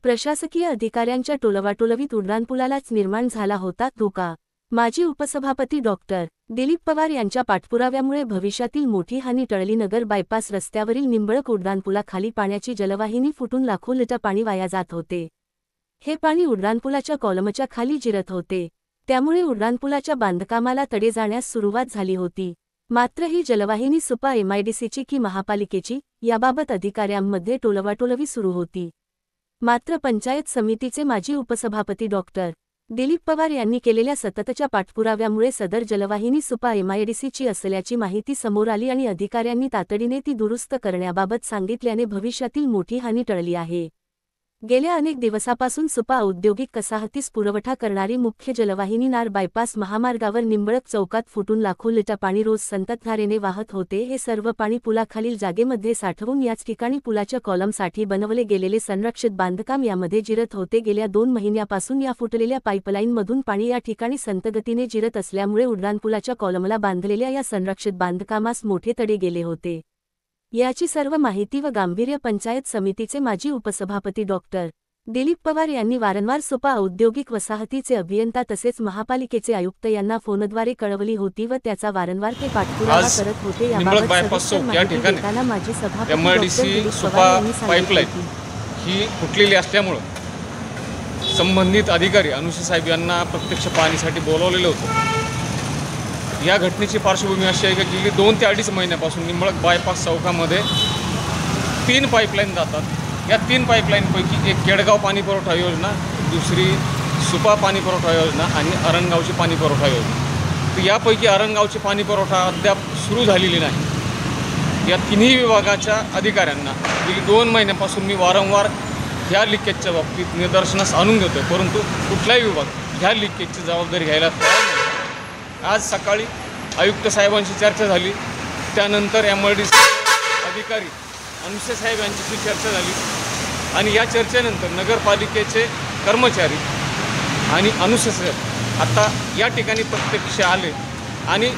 प्रशासकीय अधिकाऱ्यांच्या टोलवाटोलवीत उड्डाणपुलालाच निर्माण झाला होता धोका। माजी उपसभापती डॉक्टर दिलीप पवार यांच्या पाठपुराव्यामुळे भविष्यातील मोठी हानी टळली। नगर बायपास रस्त्यावरील निंबळक उड्डाणपुलाखाली पाण्याची जलवाहिनी फुटून लाखो लिटर पाणी वाया जात होते। हे पाणी उड्डाणपुलाच्या कॉलमच्या खाली जिरत होते, त्यामुळे उड्डाणपुलाच्या बांधकामाला तडे जाण्यास सुरुवात झाली होती। मात्र ही जलवाहिनी सुपा एमआयडीसीची की महापालिकेची याबाबत अधिकाऱ्यांमध्ये टोलवाटोलवी सुरू होती। मात्र पंचायत समितीचे माजी उपसभापती डॉक्टर दिलीप पवार यांनी केलेल्या सततच्या पाठपुराव्यामुळे सदर जलवाहिनी सुपा एमआयडीसीची असल्याची माहिती समोर आली आणि अधिकाऱ्यांनी तातडीने ती दुरुस्त करण्याबाबत सांगितल्याने भविष्यातील मोठी हानी टळली आहे। गेल्या अनेक दिवसापासून सुपा औद्योगिक वसाहतीस पुरवठा करणारी मुख्य जलवाहिनी नार बायपास महामार्गावर निंबळक चौकात फुटून लाखो लिटर पाणी रोज संततधारेने वाहत होते। हे सर्व पाणी पुलाखालील जागेमध्ये साठवून याच ठिकाणी पुलाच्या कॉलमसाठी बनवले गेलेले संरक्षित बांधकाम यामध्ये जिरत होते। गेल्या 2 महिन्यापासून या फुटलेल्या पाईपलाईनमधून पाणी या ठिकाणी संतगतीने जिरत असल्यामुळे उड्डाणपुलाच्या कॉलमला बांधलेल्या या संरक्षित बांधकामास मोठे तडे गेले होते। याची सर्व माहिती व गांभीर्य पंचायत समितीचे माजी उपसभापती डॉक्टर दिलीप पवार यांनी वारंवार सुपा औद्योगिक वसाहतीचे अभियंता तसेच महापालिकेचे आयुक्त यांना फोनद्वारे कळवली होती व त्याचा वारंवार ते पाठपुरावा करत होते। याबाबत सविस्तर माजी सभापती एमआयडीसी सुपा पाईपलाईन ही फुटलेली असल्यामुळे संबंधित अधिकारी अनुशे साहेब यांना प्रत्यक्ष पाहणीसाठी बोलावलेले होते। या घटनेची पार्श्वभूमी अशी आहे की गेली 2 ते 2.5 महिन्यापासून निंबळक बायपास चौकामध्ये 3 पाईपलाईन जातात। या 3 पाईपलाईनपैकी एक केडगाव पाणी पुरवठा योजना, दुसरी सुपा पाणी पुरवठा योजना आणि अरणगावची पाणी पुरवठा योजना। तर यापैकी अरणगावची पाणी पुरवठा अद्याप सुरू झालेली नाही। या तिन्ही विभागाच्या अधिकाऱ्यांना गेली 2 महिन्यापासून मी वारंवार ह्या लिकेजच्या बाबतीत निदर्शनास आणून देतो, परंतु कुठलाही विभाग ह्या लिकेजची जबाबदारी घ्यायला तयार नाही। आज सकाळी आयुक्त साहेबांशी चर्चा झाली, त्यानंतर एमआयडीसी अधिकारी अनुशे साहेब यांच्याशी चर्चा झाली आणि या चर्चेनंतर नगरपालिकेचे कर्मचारी आणि अनुशे साहेब आता या ठिकाणी प्रत्यक्ष आले आणि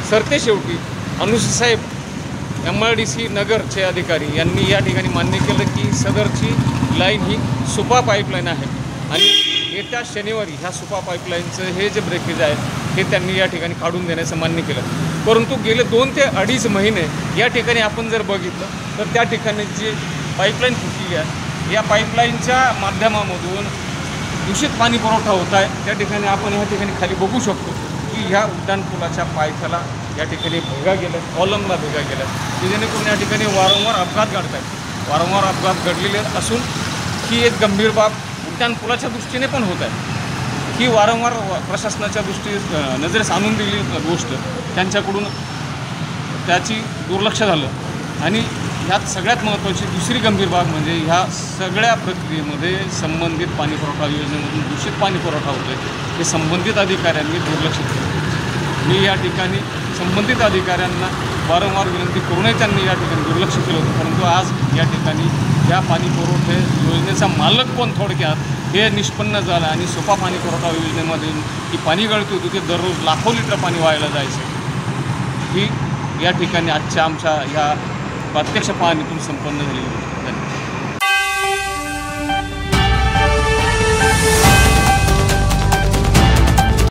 सरतेशेवटी अनुशे साहेब एमआयडीसी नगरचे अधिकारी यांनी या ठिकाणी मान्य केलं की सदरची लाईन ही सुपा पाईपलाईन आहे आणि येत्या शनिवारी ह्या सुपा पाईपलाईनचं हे जे ब्रेकेज आहे हे त्यांनी या ठिकाणी काढून देण्याचं मान्य केलं। परंतु गेले 2 ते 2.5 महिने या ठिकाणी आपण जर बघितलं तर त्या ठिकाणी जी पाईपलाईन फुटलेली आहे या पाईपलाईनच्या माध्यमामधून दूषित पाणी पुरवठा होत आहे। त्या ठिकाणी आपण या ठिकाणी खाली बघू शकतो की ह्या उड्डाणपुलाच्या पायथ्याला या ठिकाणी भेगा गेल्या, कॉलमला भेगा गेल्या, की जेणेकरून या ठिकाणी वारंवार अपघात घडत आहेत। वारंवार अपघात घडलेले असून ही एक गंभीर बाब उड्डाणपुलाच्या दृष्टीने पण होत आहे। ही वारंवार प्रशासनाच्या नजरेस आणून दिली गोष्ट त्यांच्याकडून त्याची दुर्लक्ष झालं आणि ह्यात सगळ्यात महत्त्वाची दुसरी गंभीर बाब म्हणजे ह्या सगळ्या प्रक्रियेमध्ये संबंधित पाणी पुरवठा योजनेमधून दूषित पाणी पुरवठा होतो आहे हे संबंधित अधिकाऱ्यांनी दुर्लक्षित केलं। मी या ठिकाणी संबंधित अधिकाऱ्यांना वारंवार विनंती करूनही त्यांनी या ठिकाणी दुर्लक्ष केलं होतं, परंतु आज या ठिकाणी या पाणी पुरवठा योजनेचा मालक कोण थोडक्यात हे निष्पन्न झालं आणि सुपा पाणी पुरवठा योजनेमध्ये ही पाणी गळती होती ते दररोज लाखो लिटर पाणी वाहायला जायचं। ही या ठिकाणी आजच्या आमच्या ह्या प्रत्यक्ष पाहणीतून संपन्न झालेली होती। धन्यवाद।